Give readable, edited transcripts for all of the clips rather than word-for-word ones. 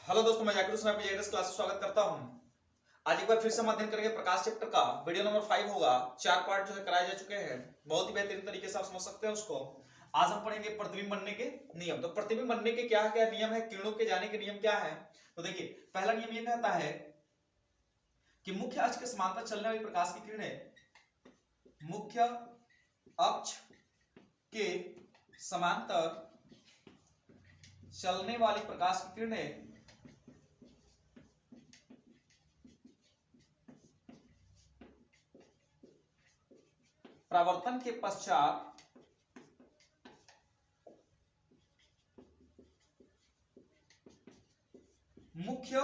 Hello दोस्तों, मैं जाकिर हुसैन आपकी क्लास में स्वागत करता हूं। आज एक बार फिर से हम अध्ययन करेंगे प्रकाश चैप्टर का। वीडियो नंबर 5 होगा। 4 पार्ट जो है कराए जा चुके हैं, बहुत ही बेहतरीन तरीके से आप समझ सकते हैं उसको। आज हम पढ़ेंगे प्रतिबिंब बनने के नियम। तो प्रतिबिंब बनने के क्या क्या नियम है, किरणों के जाने के नियम क्या है। तो देखिए, पहला नियम ये कहता है कि मुख्य अक्ष के समांतर चलने वाली प्रकाश की किरणें मुख्य अक्ष के समांतर चलने वाली प्रकाश की किरणें परावर्तन के पश्चात मुख्य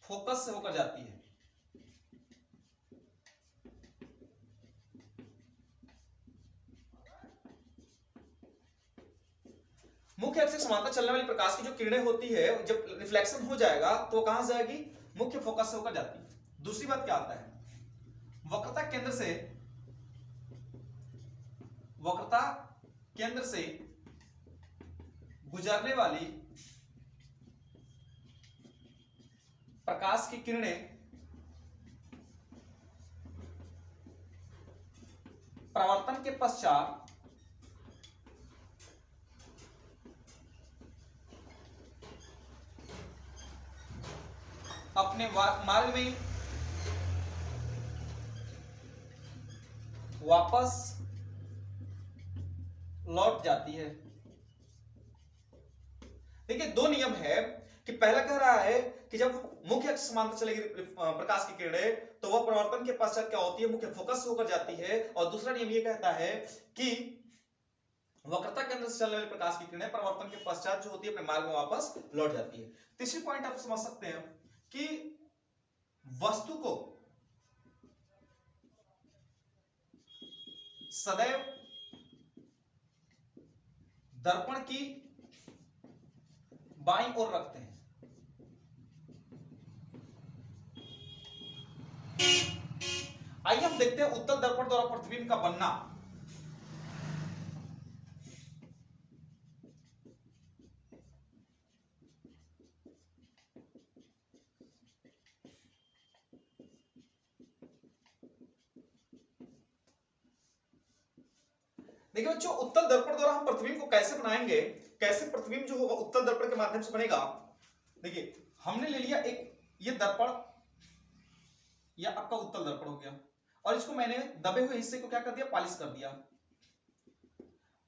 फोकस से होकर जाती है। मुख्य अक्ष से समांतर चलने वाली प्रकाश की जो किरणें होती है, जब रिफ्लेक्शन हो जाएगा तो कहां से जाएगी? मुख्य फोकस से होकर जाती है। दूसरी बात क्या आता है? वक्रता केंद्र से गुजरने वाली प्रकाश की किरणें परावर्तन के पश्चात अपने मार्ग में वापस लौट जाती है। देखिए, दो नियम है कि पहला कह रहा है कि जब मुख्य अक्ष समांतर चलेगी प्रकाश की किरणें तो वह परावर्तन के पश्चात क्या होती है? मुख्य फोकस से होकर जाती है। और दूसरा नियम यह कहता है कि वक्रता केंद्र से चलने वाली प्रकाश की किरणें परावर्तन के पश्चात जो होती है अपने मार्ग में वापस लौट जाती है। तीसरी पॉइंट आप समझ सकते हैं कि वस्तु को सदैव दर्पण की बाईं ओर रखते हैं। आइए हम देखते हैं उत्तल दर्पण द्वारा प्रतिबिंब का बनना। देखिए बच्चों, उत्तल दर्पण द्वारा हम प्रतिबिंब को कैसे बनाएंगे, कैसे प्रतिबिंब जो होगा उत्तल दर्पण के माध्यम से बनेगा। देखिए, हमने ले लिया एक ये दर्पण, या आपका उत्तल दर्पण हो गया, और इसको मैंने दबे हुए हिस्से को क्या कर दिया? पॉलिश कर दिया।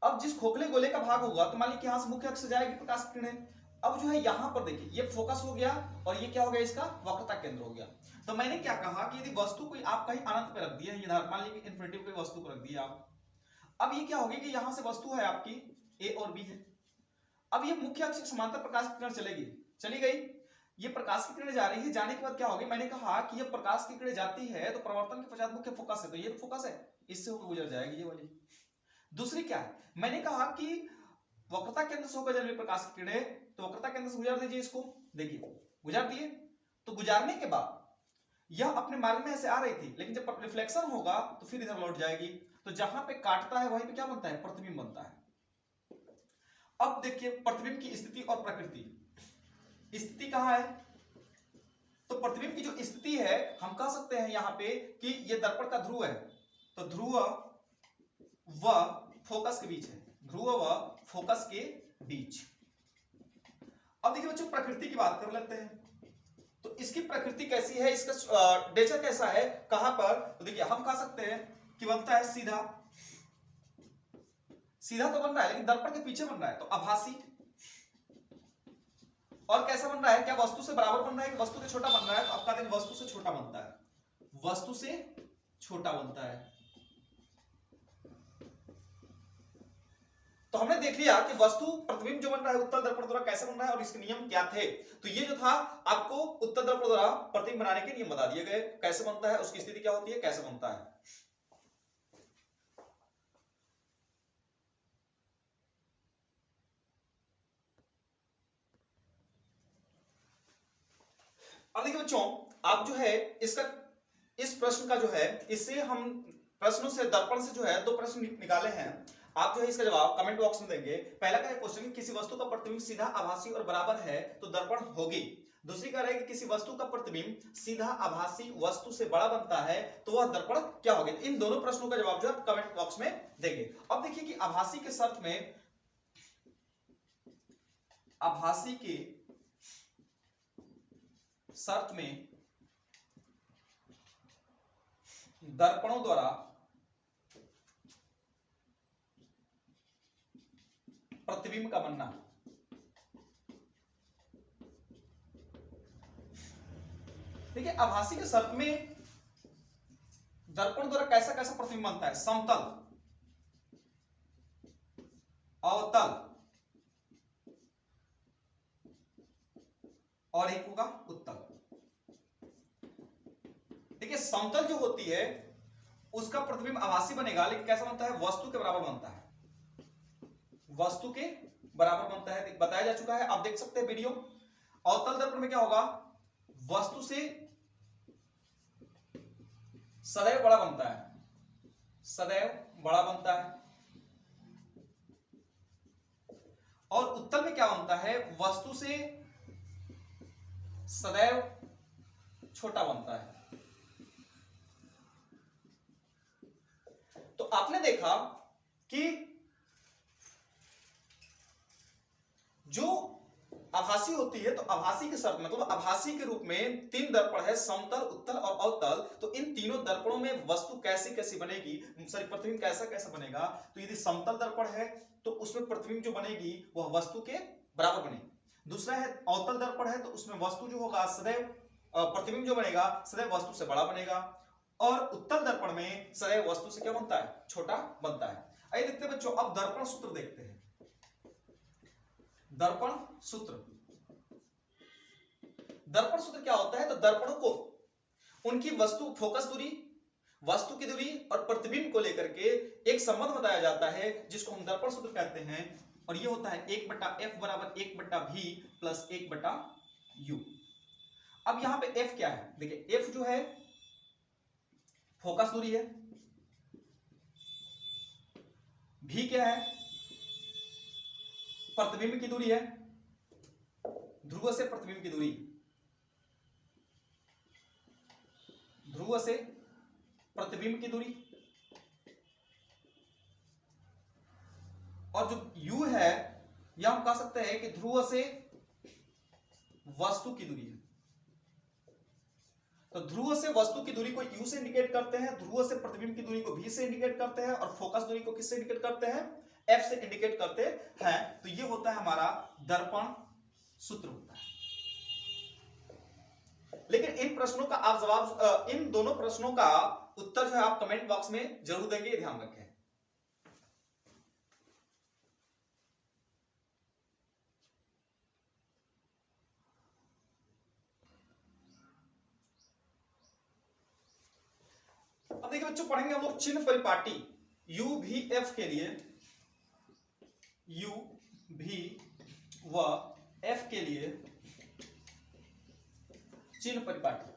अब जिस खोखले गोले का भाग होगा, तो मान लीजिए यहां से मुख्य अक्ष से जाएगी प्रकाश की किरणें। अब जो है यहां पर देखिए, ये फोकस हो गया और ये क्या हो गया? इसका वक्रता केंद्र हो गया। तो मैंने क्या कहा कि यदि वस्तु को आप कहीं अनंत पे रख दिए, ये मान लीजिए इन्फिनिटी पे वस्तु को रख दिया आप। अब ये क्या होगी कि यहां से वस्तु है आपकी ए और बी है। अब ये मुख्य अक्ष के समांतर प्रकाश की किरण चलेगी, चली गई। ये प्रकाश की किरण जा रही है, जाने के बाद क्या होगी? मैंने कहा कि ये प्रकाश की किरण जाती है तो परावर्तन के पश्चात मुख्य फोकस है, तो ये फोकस है, इससे होकर गुजर जाएगी ये वाली। दूसरी क्या है? मैंने कहा कि वक्रता केंद्र से होकर जाने वाली प्रकाश की किरणें, तो वक्रता केंद्र से गुजार दीजिए इसको। देखिए, गुजार दिए, तो गुजारने के बाद यह अपने मार्ग में ऐसे आ रही थी, लेकिन जब रिफ्लेक्शन होगा तो फिर इधर लौट जाएगी। तो जहां पे काटता है वहीं पे क्या बनता है? प्रतिबिंब बनता है। अब देखिए प्रतिबिंब की स्थिति और प्रकृति। स्थिति कहां है? तो प्रतिबिंब की जो स्थिति है, हम कह सकते हैं यहां पे कि ये दर्पण का ध्रुव है, तो ध्रुव व फोकस के बीच है, ध्रुव व फोकस के बीच। अब देखिए बच्चों, प्रकृति की बात कर लेते हैं। तो इसकी प्रकृति कैसी है, इसका नेचर कैसा है, कहां पर? तो देखिए, हम कह सकते हैं कि बनता है सीधा। सीधा तो बन रहा है, लेकिन दर्पण के पीछे बन रहा है, तो आभासी। और कैसा बन रहा है? क्या वस्तु से बराबर बन रहा है कि वस्तु से छोटा बन रहा है? तो आपका देखिए, वस्तु से छोटा बनता है, वस्तु से छोटा बनता है। तो हमने देख लिया कि वस्तु प्रतिबिंब जो बन रहा है उत्तल दर्पण द्वारा कैसे बन रहा है और इसके नियम क्या थे। तो ये जो था आपको उत्तल दर्पण द्वारा प्रतिबिंब बनाने के नियम बता दिए गए, कैसे बनता है, उसकी स्थिति क्या होती है, कैसे बनता है। अब देखिए बच्चों, आप जो है इसका इस प्रश्न का जो है, इससे हम प्रश्नों से दर्पण से जो है दो प्रश्न निकाले हैं। आप जो है इसका जवाब कमेंट बॉक्स में देंगे। पहला का क्वेश्चन है किसी वस्तु का प्रतिबिंब सीधा आभासी और बराबर है तो दर्पण होगी। दूसरी कह रहा है कि किसी वस्तु का प्रतिबिंब सीधा आभासी वस्तु से बड़ा बनता है तो वह दर्पण क्या होगा। इन दोनों प्रश्नों का जवाब जो है कमेंट बॉक्स में देंगे। अब देखिए कि आभासी के शर्त में, आभासी के शर्त में दर्पणों द्वारा प्रतिबिंब का बनना। देखिए आभासी के शर्त में दर्पण द्वारा कैसा कैसा प्रतिबिंब बनता है, समतल, अवतल और एक होगा उत्तल। देखिए समतल जो होती है उसका प्रतिबिंब आभासी बनेगा, लेकिन कैसा बनता है, वस्तु के बराबर बनता है, वस्तु के बराबर बनता है, बताया जा चुका है, आप देख सकते हैं वीडियो। अवतल दर्पण में क्या होगा, वस्तु से सदैव बड़ा बनता है, सदैव बड़ा बनता है। और उत्तल में क्या बनता है, वस्तु से सदैव छोटा बनता है। तो आपने देखा कि जो आभासी होती है तो आभासी के शर्त में, तो आभासी के रूप में तीन दर्पण है, समतल, उत्तल और अवतल। तो इन तीनों दर्पणों में वस्तु कैसी कैसी बनेगी, सॉरी प्रतिबिंब कैसा कैसा बनेगा। तो यदि समतल दर्पण है तो उसमें प्रतिबिंब जो बनेगी वह वस्तु के बराबर बनेगी। दूसरा है अवतल दर्पण है तो उसमें वस्तु जो होगा सदैव, प्रतिबिंब जो बनेगा सदैव वस्तु से बड़ा बनेगा। और उत्तल दर्पण में सदैव वस्तु से क्या बनता है, छोटा बनता है। आइए देखते हैं बच्चों, अब दर्पण सूत्र देखते हैं। दर्पण सूत्र, दर्पण सूत्र क्या होता है, तो दर्पणों को उनकी वस्तु फोकस दूरी, वस्तु की दूरी और प्रतिबिंब को लेकर के एक संबंध बताया जाता है जिसको हम दर्पण सूत्र कहते हैं। और ये होता है 1/f बराबर 1/v प्लस 1/u। अब यहां पे f क्या है, देखिए f जो है फोकस दूरी है, v क्या है, प्रतिबिंब की दूरी है, ध्रुव से प्रतिबिंब की दूरी, ध्रुव से प्रतिबिंब की दूरी। और जो u है यह हम कह सकते हैं कि ध्रुव से वस्तु की दूरी है। तो ध्रुव से वस्तु की दूरी को u से इंडिकेट करते हैं, ध्रुव से प्रतिबिंब की दूरी को v से इंडिकेट करते हैं और फोकस दूरी को किससे इंडिकेट करते हैं, f से इंडिकेट करते हैं। तो ये होता है हमारा दर्पण सूत्र होता है। लेकिन इन प्रश्नों का आप जवाब, इन दोनों प्रश्नों का उत्तर जो है आप कमेंट बॉक्स में जरूर देंगे, ध्यान रखें। अब देखिए बच्चों, पढ़ेंगे हम लोग चिन्ह परिपाटी u v f के लिए, u v व f के लिए चिन्ह परिपाटी।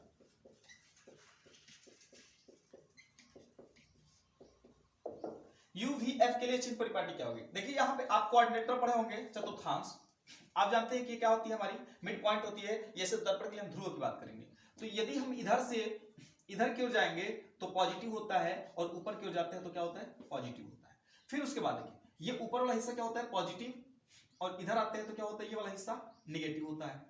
u v f के लिए चिन्ह परिपाटी क्या होगी, देखिए यहां पे आप कोऑर्डिनेटर पढ़े होंगे, चतुर्थांश। आप जानते हैं कि क्या होती है, हमारी मिड पॉइंट होती है। ये सिर्फ दर्पण के लिए हम ध्रुव की बात करेंगे। तो यदि हम इधर से इधर की ओर जाएंगे तो पॉजिटिव होता है, और ऊपर की ओर जाते हैं तो क्या होता है, पॉजिटिव होता है। फिर उसके बाद देखिए ये ऊपर वाला हिस्सा क्या होता है, पॉजिटिव, और इधर आते हैं तो क्या होता है, ये वाला हिस्सा निगेटिव होता है।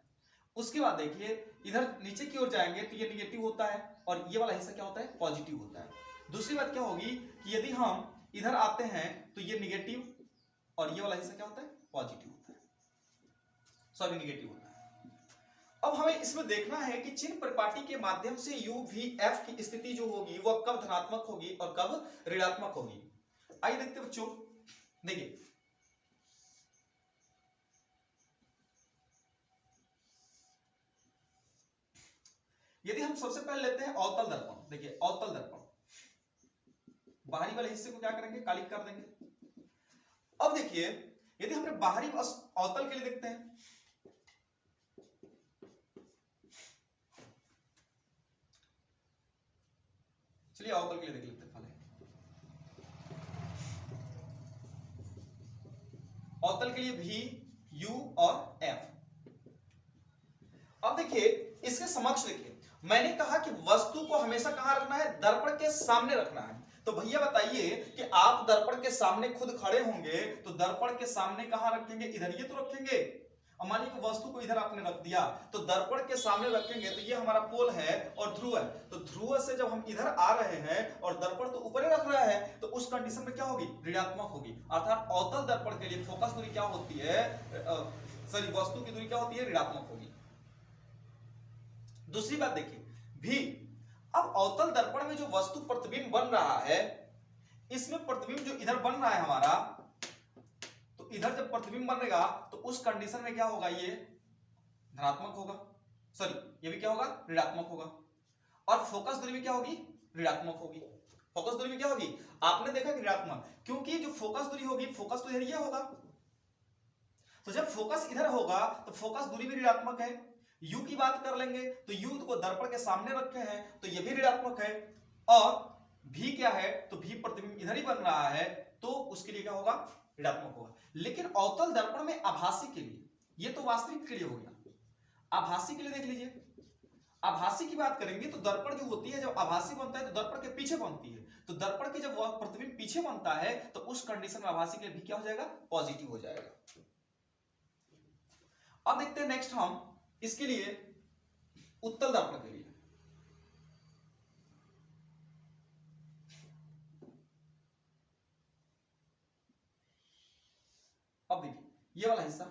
उसके बाद देखिए इधर नीचे की ओर जाएंगे तो ये निगेटिव होता है, और ये वाला हिस्सा क्या होता है, पॉजिटिव होता है। दूसरी बात क्या होगी कि यदि हम इधर आते हैं तो ये निगेटिव, और ये वाला हिस्सा क्या होता है, पॉजिटिव होता है, सॉरी निगेटिव होता है। अब हमें इसमें देखना है कि चिन्ह परिपाटी के माध्यम से u v f की स्थिति जो होगी वह कब धनात्मक होगी और कब ऋणात्मक होगी। आइए देखते हैं बच्चों, देखिए यदि हम सबसे पहले लेते हैं अवतल दर्पण। देखिए अवतल दर्पण, बाहरी वाले हिस्से को क्या करेंगे, काली कर देंगे। अब देखिए यदि हमने बाहरी अवतल के लिए देखते हैं, चलिए अवतल के लिए देख लेते हैं पहले। भी, यू और एफ। अब देखिए इसके समक्ष देखिए, मैंने कहा कि वस्तु को हमेशा कहां रखना है, दर्पण के सामने रखना है। तो भैया बताइए कि आप दर्पण के सामने खुद खड़े होंगे तो दर्पण के सामने कहां रखेंगे, इधर ये तो रखेंगे। अब मान लीजिए वस्तु को इधर आपने रख दिया तो दर्पण के सामने रखेंगे तो ये हमारा पोल है और ध्रुव है, तो ध्रुव से जब हम इधर आ रहे हैं और दर्पण तो ऊपर ही रख रहा है तो उस कंडीशन में क्या होगी, ऋणात्मक होगी। अर्थात अवतल दर्पण के लिए फोकस दूरी क्या होती है, सॉरी वस्तु की दूरी क्या होती है, ऋणात्मक होगी। दूसरी बात देखिए भी, अब अवतल दर्पण में जो वस्तु प्रतिबिंब बन रहा है, इसमें प्रतिबिंब जो इधर बन रहा है हमारा, तो इधर जब प्रतिबिंब बनेगा तो उस कंडीशन में क्या होगा, ये धनात्मक होगा, सॉरी ये भी क्या होगा, ऋणात्मक होगा। और फोकस दूरी भी क्या होगी, ऋणात्मक होगी। फोकस दूरी भी क्या होगी, आपने देखा कि ऋणात्मक, क्योंकि जो फोकस दूरी होगी, फोकस तो इधर ये होगा, तो जब फोकस इधर होगा तो फोकस दूरी भी ऋणात्मक है। u की बात कर लेंगे तो u को दर्पण के सामने रखे हैं तो ये भी ऋणात्मक है। और v क्या है, तो v प्रतिबिंब इधर ही बन रहा है तो उसके लिए क्या होगा, ऋणात्मक होगा। लेकिन अवतल दर्पण में आभासी के लिए, ये तो वास्तविक के लिए हो गया, आभासी के लिए देख लीजिए। आभासी की बात करेंगे तो दर्पण जो होती है, जब आभासी बनता है तो दर्पण के पीछे बनती है, तो दर्पण की जब प्रतिबिंब पीछे बनता है तो उस कंडीशन में आभासी के लिए भी क्या हो जाएगा, पॉजिटिव हो जाएगा। अब देखते हैं नेक्स्ट हम इसके लिए उत्तल दर्पण के लिए। अब देखिए ये वाला हिस्सा,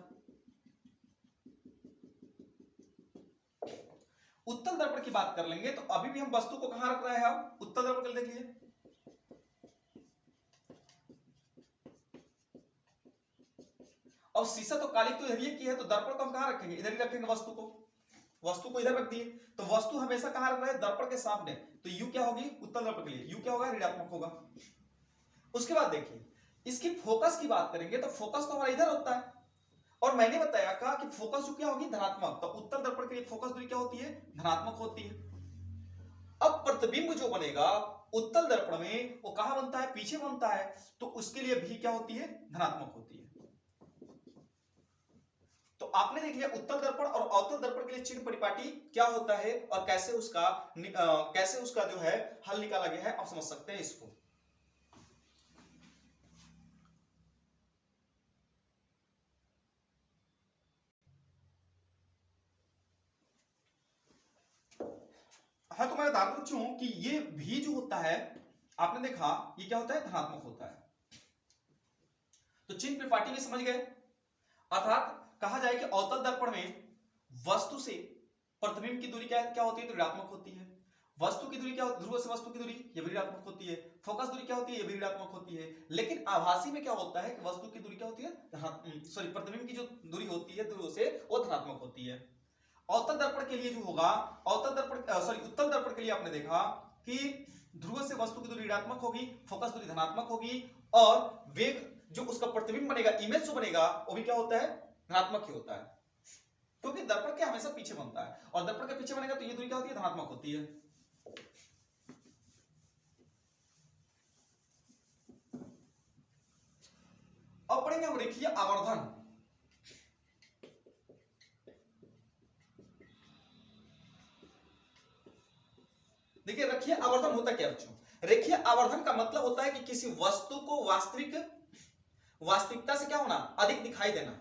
उत्तल दर्पण की बात कर लेंगे तो अभी भी हम वस्तु को कहां रख रहे हैं, हम उत्तल दर्पण के लिए देख लीजिए। और शीशा तो कालिक तो इधर ही की है, तो दर्पण को हम कहां रखेंगे, इधर ही रखेंगे वस्तु को। वस्तु को इधर रख दिए तो वस्तु हमेशा कहां रख रहे हैं, दर्पण के सामने, तो यू क्या होगी, उत्तल दर्पण के लिए यू क्या होगा, ऋणात्मक होगा। उसके बाद देखिए इसकी फोकस की बात करेंगे तो फोकस तो हमारा इधर होता है, और मैंने बताया कहा कि फोकस जो क्या होगी, धनात्मक, तो उत्तल दर्पण के लिए फोकस दूरी क्या होती है, धनात्मक होती है। अब प्रतिबिंब जो बनेगा उत्तल दर्पण में वो कहां बनता है, पीछे बनता है, तो उसके लिए भी क्या होती है, धनात्मक होती है। तो आपने देख लिया उत्तल दर्पण और अवतल दर्पण के लिए चिन्ह परिपाटी क्या होता है और कैसे उसका जो है हल निकाला गया है, आप समझ सकते हैं इसको। हाँ तो मैं बता दूं कि ये भी जो होता है, आपने देखा ये क्या होता है, धनात्मक होता है। तो चिन्ह परिपाटी भी समझ गए। अर्थात कहा जाए कि अवतल दर्पण में वस्तु से प्रतिबिंब की दूरी क्या क्या होती है, तो ऋणात्मक होती है। वस्तु की दूरी क्या होती है, ध्रुव से वस्तु की दूरी, ये भी ऋणात्मक होती है। फोकस दूरी क्या होती है, ये भी ऋणात्मक होती है। लेकिन आभासी में क्या होता है कि वस्तु की दूरी क्या होती है, सॉरी प्रतिबिंब की जो दूरी होती है ध्रुव से, वो धनात्मक होती है। अवतल दर्पण के लिए जो होगा, अवतल दर्पण सॉरी उत्तल दर्पण के लिए आपने देखा कि ध्रुव से वस्तु की दूरी ऋणात्मक होगी, फोकस दूरी धनात्मक होगी, और वेग जो उसका प्रतिबिंब बनेगा, इमेज जो बनेगा, वो भी क्या होता है, धनात्मक ही होता है, क्योंकि दर्पण के हमेशा पीछे बनता है, और दर्पण के पीछे बनेगा तो ये दूरी क्या होती है, धनात्मक होती है। अब पढ़ेंगे हम रेखीय आवर्धन। देखिए रेखीय आवर्धन होता क्या बच्चों, रेखीय आवर्धन का मतलब होता है कि किसी वस्तु को वास्तविकता से क्या होना, अधिक दिखाई देना।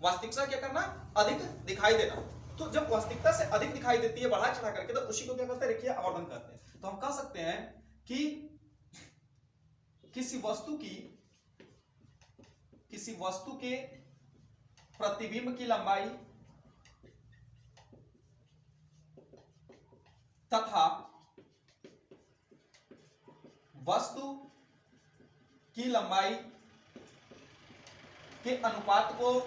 वास्तविकता क्या करना, अधिक दिखाई देना। तो जब वास्तविकता से अधिक दिखाई देती है बढ़ा चढ़ा करके, तो उसी को क्या कहते हैं, रेखीय आवर्धन कहते हैं। तो हम कह सकते हैं कि किसी वस्तु के प्रतिबिंब की लंबाई तथा वस्तु की लंबाई के अनुपात को,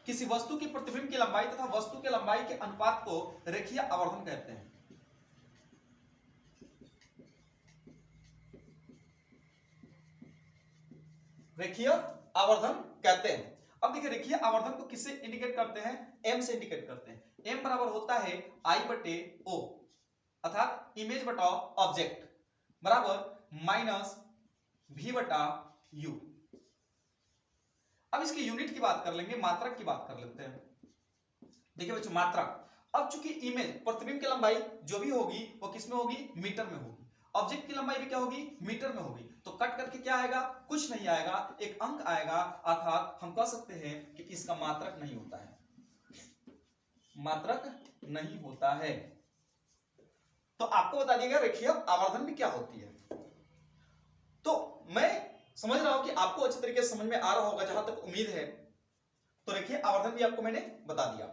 किसी वस्तु की प्रतिबिंब की लंबाई तथा वस्तु के लंबाई के अनुपात को रेखीय आवर्धन कहते हैं। रेखीय आवर्धन कहते हैं। अब देखिए रेखीय आवर्धन को किससे इंडिकेट करते हैं, एम से इंडिकेट करते हैं। एम बराबर होता है आई बटे ओ, अर्थात इमेज बटा ऑब्जेक्ट, बराबर माइनस भी बटा यू। अब इसकी यूनिट की बात कर लेंगे, मात्रक की बात कर लेते हैं। देखिए बच्चों मात्रक, अब चूंकि इमेज प्रतिबिंब की लंबाई जो भी होगी वो किस में होगी, मीटर में होगी, ऑब्जेक्ट की लंबाई भी क्या होगी, मीटर में होगी, तो कट करके क्या आएगा, कुछ नहीं आएगा, एक अंक आएगा, अर्थात हम कह सकते हैं कि इसका मात्रक नहीं होता है, मात्रक नहीं होता है। तो आपको बता दिया गया रेखीय आवर्धन भी क्या होती है। तो मैं समझ रहा हूं कि आपको अच्छे तरीके से समझ में आ रहा होगा, जहां तक उम्मीद है। तो रेखीय आवर्धन भी आपको मैंने बता दिया।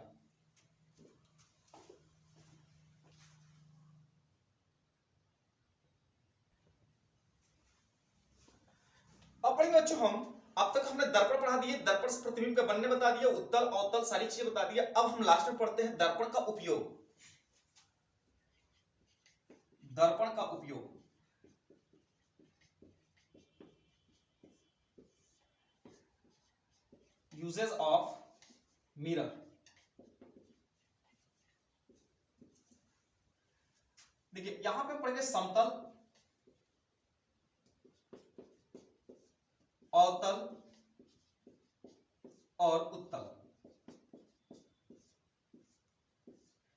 अब पढ़ेंगे बच्चों हम, अब तक हमने दर्पण पढ़ा दिए, दर्पण से प्रतिबिंब का बनने बता दिया, उत्तल अवतल सारी चीजें बता दिया। अब हम लास्ट में पढ़ते हैं दर्पण का उपयोग, दर्पण का उपयोग। Uses of mirror. देखिए यहां पे पढ़ेंगे समतल, अवतल और उत्तल।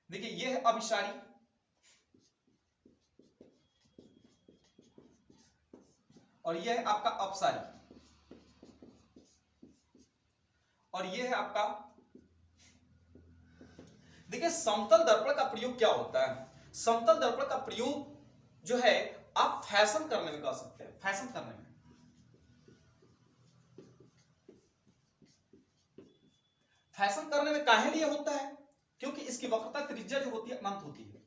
देखिए यह है अभिसारी, और यह है आपका अपसारी, और यह है आपका। देखिए समतल दर्पण का प्रयोग क्या होता है, समतल दर्पण का प्रयोग जो है आप फैशन करने में कर सकते हैं, फैशन करने में। फैशन करने में काहे लिए होता है, क्योंकि इसकी वक्रता त्रिज्या जो होती है अनंत होती है।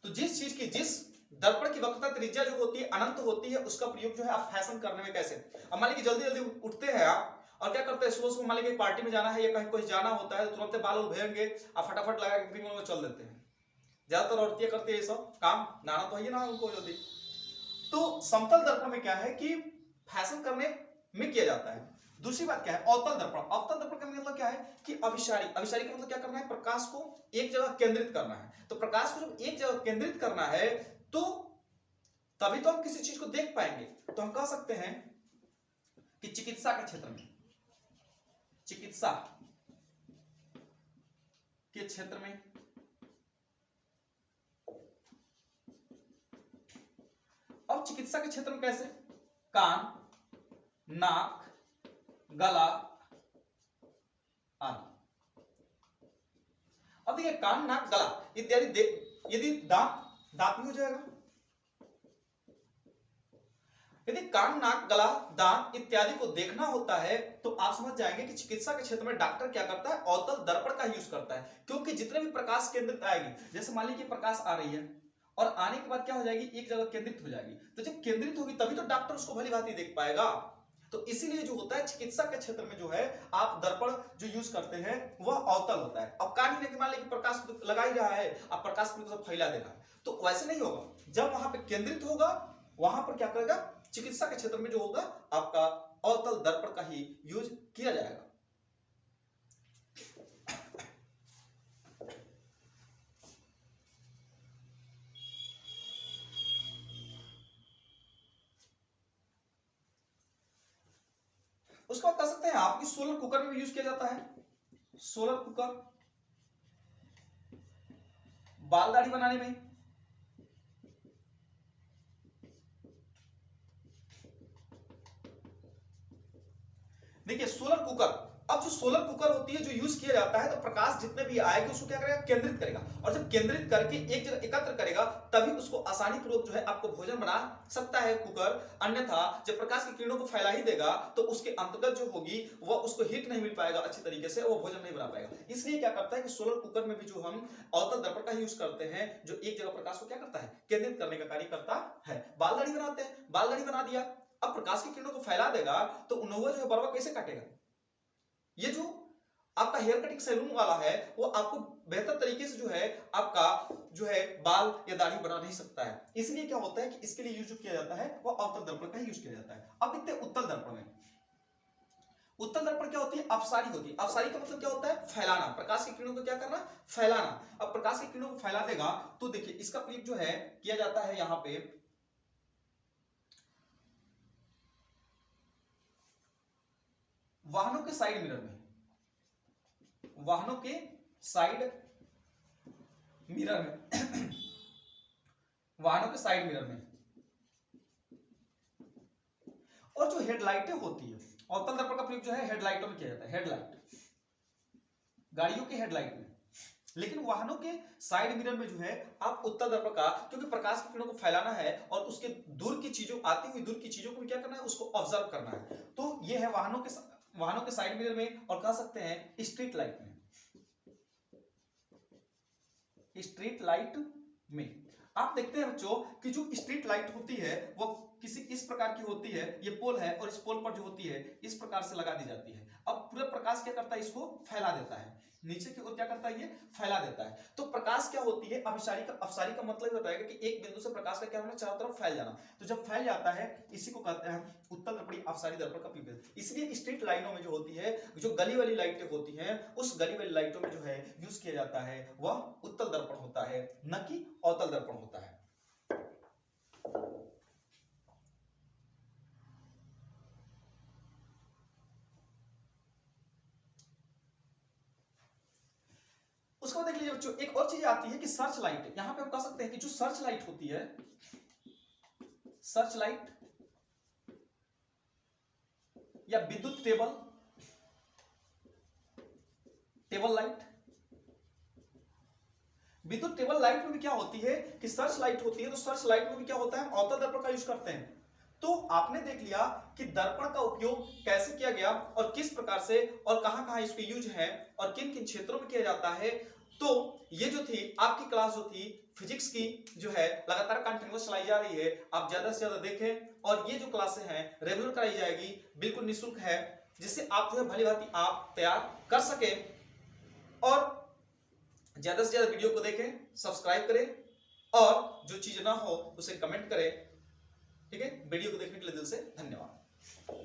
तो जिस चीज की, जिस दर्पण की वक्रता त्रिज्या जो होती है अनंत होती है, उसका प्रयोग जो है आप फैशन करने में कैसे। अब मान लीजिए जल्दी जल्दी उठते हैं आप और क्या करते हैं, सुबह सुबह मान लीजिए पार्टी में जाना है या कहीं कोई जाना होता है, तो तुरंत बाल उभेंगे, आप फटाफट लगा के क्रीम में चल देते हैं। ज्यादातर औरतें करती है ये सब काम, नाना तो है ना उनको जल्दी। तो समतल दर्पण में क्या है कि फैशन करने में किया जाता है। दूसरी बात क्या है, अवतल दर्पण। अवतल दर्पण का मतलब क्या है कि अभिसारी, अभिसारी का मतलब क्या करना है, प्रकाश को एक जगह केंद्रित करना है। तो प्रकाश को जब एक जगह केंद्रित करना है तो तभी तो हम किसी चीज को देख पाएंगे। तो हम कह सकते हैं कि चिकित्सा के क्षेत्र में, चिकित्सा के क्षेत्र में अब चिकित्सा के क्षेत्र में कैसे, कान, नाक, गला आदि। अब देखिए कान, नाक, गला इत्यादि, यदि दांत, दांत भी हो जाएगा। यदि कान, नाक, गला, दांत इत्यादि को देखना होता है तो आप समझ जाएंगे कि चिकित्सा के क्षेत्र में डॉक्टर क्या करता है, अवतल दर्पण का यूज करता है। क्योंकि जितने भी प्रकाश केंद्रित आएगी, जैसे मान लीजिए प्रकाश आ रही है और आने के बाद क्या हो जाएगी, एक जगह केंद्रित हो जाएगी, तो जब केंद्रित होगी तभी तो डॉक्टर उसको भली भांति देख पाएगा। तो इसीलिए जो होता है चिकित्सा के क्षेत्र में जो है आप दर्पण जो यूज करते हैं वह अवतल होता है। अब कान ही मान लीजिए प्रकाश लगा ही रहा है, अब प्रकाश पूरी तरह फैला दे रहा है, तो वैसे नहीं होगा। जब वहां पे केंद्रित होगा वहां पर क्या करेगा, चिकित्सा के क्षेत्र में जो होगा आपका अवतल दर्पण का ही यूज किया जाएगा। उसके बाद कह सकते हैं आप कि सोलर कुकर में भी यूज किया जाता है। सोलर कुकर बाल दाढ़ी बनाने में, देखिए सोलर कुकर, अब जो सोलर कुकर होती है जो यूज किया जाता है, तो प्रकाश जितने भी आएगा उसको क्या करेगा, केंद्रित करेगा, और जब केंद्रित करके एक जगह एकत्र करेगा तभी उसको आसानी पूर्वक जो है आपको भोजन बना सकता है कुकर। अन्यथा जब प्रकाश की किरणों को फैला ही देगा तो उसके अंतर्गत जो होगी वह उसको हीट नहीं मिल पाएगा अच्छी तरीके से, वो भोजन नहीं बना पाएगा। इसलिए क्या करता है कि सोलर कुकर में भी जो हम अवतल दर्पण का यूज करते हैं, जो एक जगह प्रकाश को क्या करता है, केंद्रित करने का कार्य करता है। बाल दाढ़ी बनाते हैं, बाल दाढ़ी बना दिया, अब प्रकाश की किरणों को फैला देगा तो उन्होंने जो है बर्बा कैसे काटेगा। ये जो आपका हेयर कटिंग सैलून वाला है वो आपको बेहतर तरीके से जो है आपका जो है बाल या दाढ़ी बना नहीं सकता है। इसलिए क्या होता है कि इसके लिए यूज किया जाता है वो अवतल दर्पण का यूज किया जाता है। अब देखते हैं उत्तल दर्पण में। उत्तल दर्पण क्या होती है? अपसारी होती है। अपसारी का मतलब क्या होता है? फैलाना, प्रकाश की किरणों को क्या करना? फैलाना। अब प्रकाश की किरणों को फैला देगा तो देखिए इसका प्रयोग जो है किया जाता है यहां पे वाहनों के साइड मिरर में, वाहनों के साइड मिरर में वाहनों के साइड मिरर में। और जो हेडलाइटें होती है, अवतल दर्पण का प्रयोग जो है हेडलाइटों में किया जाता है, हेडलाइट, गाड़ियों के हेडलाइट में। लेकिन वाहनों के साइड मिरर में जो है आप उत्तल दर्पण का, क्योंकि प्रकाश की किरणों को फैलाना है और उसके दूर की चीजों, आती हुई दूर की चीजों को भी क्या करना है? उसको ऑब्जर्व करना है। तो ये है वाहनों के साइड मिरर में, और कह सकते हैं स्ट्रीट लाइट में, स्ट्रीट लाइट में। आप देखते हैं बच्चों कि जो स्ट्रीट लाइट होती है वो किसी इस प्रकार की होती है, ये पोल है और इस पोल पर जो होती है इस प्रकार से लगा दी जाती है। अब पूरा प्रकाश क्या करता है? इसको फैला देता है, नीचे की ओर क्या करता है? ये फैला देता है। तो प्रकाश क्या होती है? अपसारी का मतलब ये बताएगा कि एक बिंदु से प्रकाश का क्या होना? चारों तरफ फैल जाना। तो जब फैल जाता है इसी को कहते हैं उत्तल दर्पणी अपसारी दर्पण का प्रयोग। इसलिए स्ट्रीट लाइनों में जो होती है, जो गली वाली लाइटें होती हैं, उस गली वाली लाइटों में जो है यूज किया जाता है वह उत्तल दर्पण होता है, न कि अवतल दर्पण होता है। उसके बाद देख लीजिए बच्चों, एक और चीज आती है कि सर्च लाइट। यहां पे हम कह सकते हैं कि जो सर्च लाइट होती है, सर्च लाइट या विद्युत टेबल लाइट। विद्युत टेबल लाइट में भी क्या होती है कि सर्च लाइट होती है, तो सर्च लाइट में भी क्या होता है? हम अवतल दर्पण का यूज करते हैं। तो आपने देख लिया कि दर्पण का उपयोग कैसे किया गया और किस प्रकार से और कहां कहां इसके यूज है और किन किन क्षेत्रों में किया जाता है। तो ये जो थी आपकी क्लास, जो थी फिजिक्स की, जो है लगातार कंटिन्यूअस चलाई जा रही है। आप ज्यादा से ज्यादा देखें, और ये जो क्लासें हैं रेगुलर कराई जाएगी, बिल्कुल निःशुल्क है, जिससे आप जो है भली भांति आप तैयार कर सके। और ज्यादा से ज्यादा वीडियो को देखें, सब्सक्राइब करें, और जो चीज ना हो उसे कमेंट करें। ठीक है, वीडियो को देखने के लिए दिल से धन्यवाद।